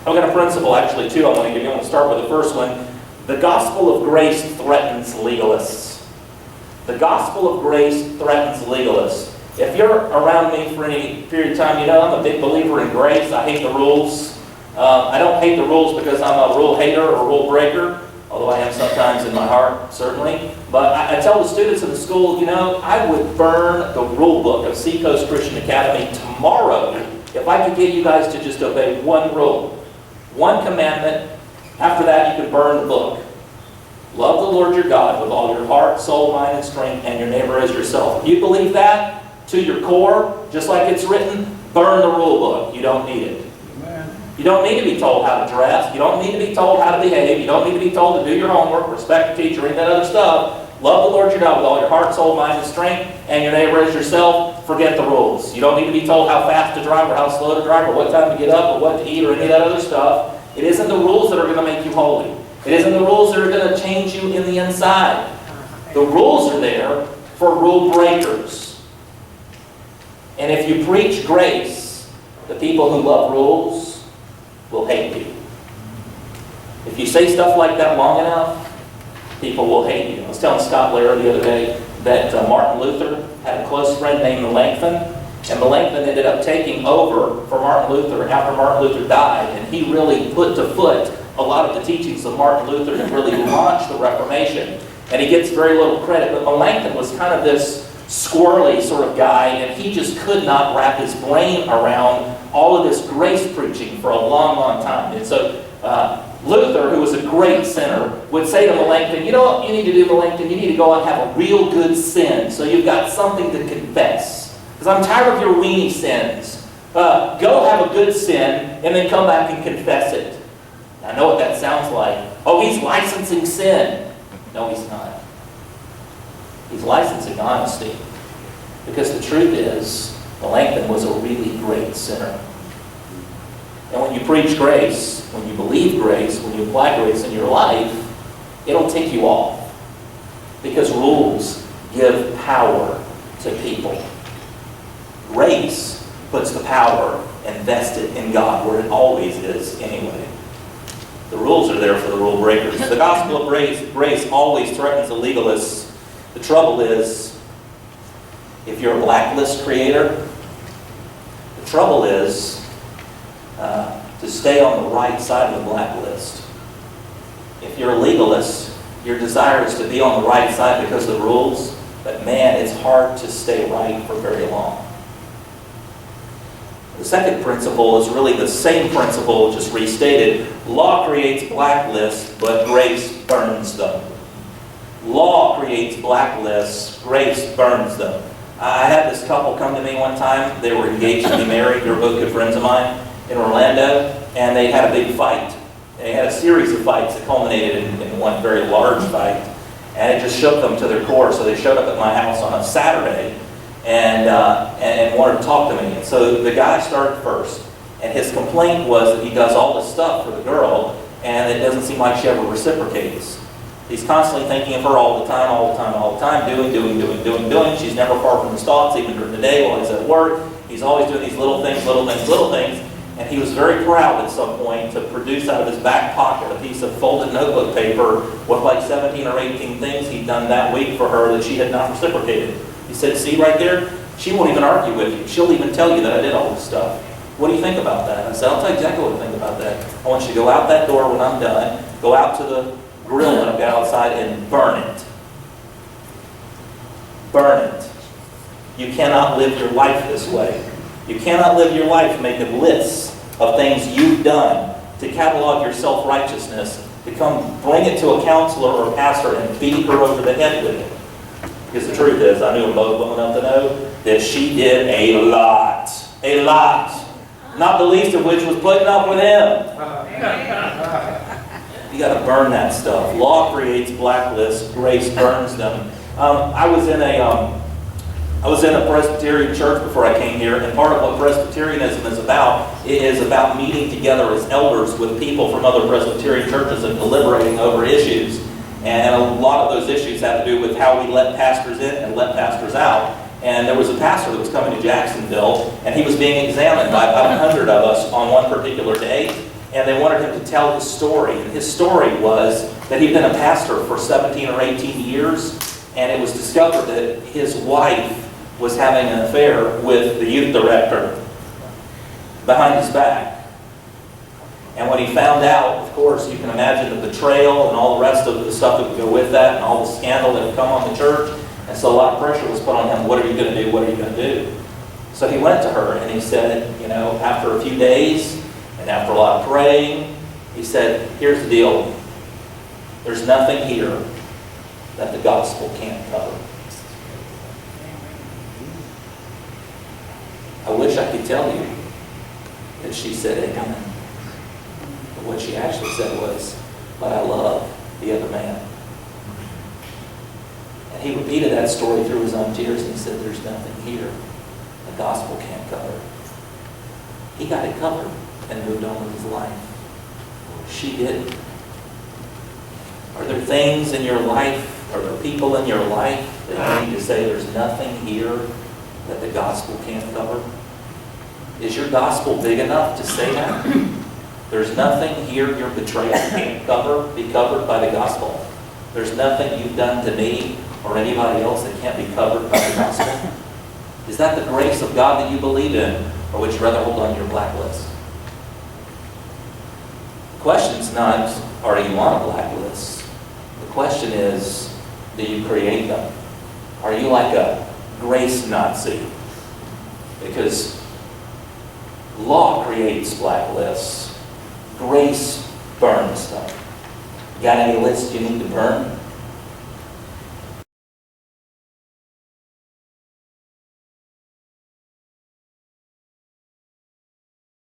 I've got a principle, actually, too, I want to give you. I want to start with the first one. The gospel of grace threatens legalists. The gospel of grace threatens legalists. If you're around me for any period of time, you know I'm a big believer in grace. I hate the rules. I don't hate the rules because I'm a rule hater or a rule breaker, although I am sometimes in my heart, certainly. But I tell the students in the school, you know, I would burn the rule book of Seacoast Christian Academy tomorrow if I could get you guys to just obey one rule, one commandment. After that, you can burn the book. Love the Lord your God with all your heart, soul, mind, and strength, and your neighbor as yourself. If you believe that to your core, just like it's written, burn the rule book. You don't need it. You don't need to be told how to dress. You don't need to be told how to behave. You don't need to be told to do your homework, respect the teacher, any of that other stuff. Love the Lord your God with all your heart, soul, mind, and strength, and your neighbor as yourself. Forget the rules. You don't need to be told how fast to drive or how slow to drive or what time to get up or what to eat or any of that other stuff. It isn't the rules that are going to make you holy. It isn't the rules that are going to change you in the inside. The rules are there for rule breakers. And if you preach grace, the people who love rules will hate you. If you say stuff like that long enough, people will hate you. I was telling Scott Lehrer the other day that Martin Luther had a close friend named Melanchthon, and Melanchthon ended up taking over for Martin Luther after Martin Luther died, and he really put to foot a lot of the teachings of Martin Luther and really launched the Reformation. And he gets very little credit, but Melanchthon was kind of this squirrely sort of guy, and he just could not wrap his brain around all of this grace preaching for a long, long time. And so Luther, who was a great sinner, would say to Melanchthon, you know what you need to do, Melanchthon? You need to go out and have a real good sin so you've got something to confess. Because I'm tired of your weenie sins. Go have a good sin and then come back and confess it. I know what that sounds like. Oh, he's licensing sin. No, he's not. He's licensing honesty. Because the truth is, Melanchthon was a really great sinner. And when you preach grace, when you believe grace, when you apply grace in your life, it'll tick you off. Because rules give power to people. Grace puts the power invested in God, where it always is anyway. The rules are there for the rule breakers. The gospel of grace always threatens the legalists. The trouble is, if you're a blacklist creator, the trouble is to stay on the right side of the blacklist. If you're a legalist, your desire is to be on the right side because of the rules, but man, it's hard to stay right for very long. The second principle is really the same principle, just restated. Law creates blacklists, but grace burns them. Law creates blacklists, grace burns them. I had this couple come to me one time. They were engaged to be married. They were both good friends of mine in Orlando, and they had a big fight. They had a series of fights that culminated in one very large fight, and it just shook them to their core. So they showed up at my house on a Saturday and wanted to talk to me. And so the guy started first, and his complaint was that he does all this stuff for the girl, and it doesn't seem like she ever reciprocates. He's constantly thinking of her all the time, doing. She's never far from his thoughts, even during the day while he's at work. He's always doing these little things. And he was very proud at some point to produce out of his back pocket a piece of folded notebook paper with like 17 or 18 things he'd done that week for her that she had not reciprocated. He said, see right there? She won't even argue with you. She'll even tell you that I did all this stuff. What do you think about that? I said, I'll tell you exactly what I think about that. I want you to go out that door when I'm done, go out to the grill that I've got outside and burn it. Burn it. You cannot live your life this way. You cannot live your life making lists of things you've done to catalog your self-righteousness, to come bring it to a counselor or a pastor and beat her over the head with it. Because the truth is, I knew them both well enough to know that she did a lot. A lot. Not the least of which was putting up with him. You got to burn that stuff. Law creates blacklists. Grace burns them. I was in a Presbyterian church before I came here, and part of what Presbyterianism is about, it is about meeting together as elders with people from other Presbyterian churches and deliberating over issues. And a lot of those issues have to do with how we let pastors in and let pastors out. And there was a pastor that was coming to Jacksonville, and he was being examined by about 100 of us on one particular day. and they wanted him to tell his story. And his story was that he'd been a pastor for 17 or 18 years, and it was discovered that his wife was having an affair with the youth director behind his back. And when he found out, of course, you can imagine the betrayal and all the rest of the stuff that would go with that and all the scandal that would come on the church. And so a lot of pressure was put on him. What are you going to do? What are you going to do? So he went to her and he said, after a few days and after a lot of praying, he said, here's the deal. There's nothing here that the gospel can't cover. I wish I could tell you that she said amen. But what she actually said was, but I love the other man. And he repeated that story through his own tears, and he said, there's nothing here the gospel can't cover. He got it covered and moved on with his life. She didn't. Are there things in your life, are there people in your life that you need to say there's nothing here that the gospel can't cover? Is your gospel big enough to say that? There's nothing here your betrayal can't be covered by the gospel. There's nothing you've done to me or anybody else that can't be covered by the gospel. Is that the grace of God that you believe in, or would you rather hold on to your blacklist? The question's not, are you on a blacklist? The question is, do you create them? Are you like a grace Nazi? Because law creates blacklists. Grace burns them. You got any lists you need to burn?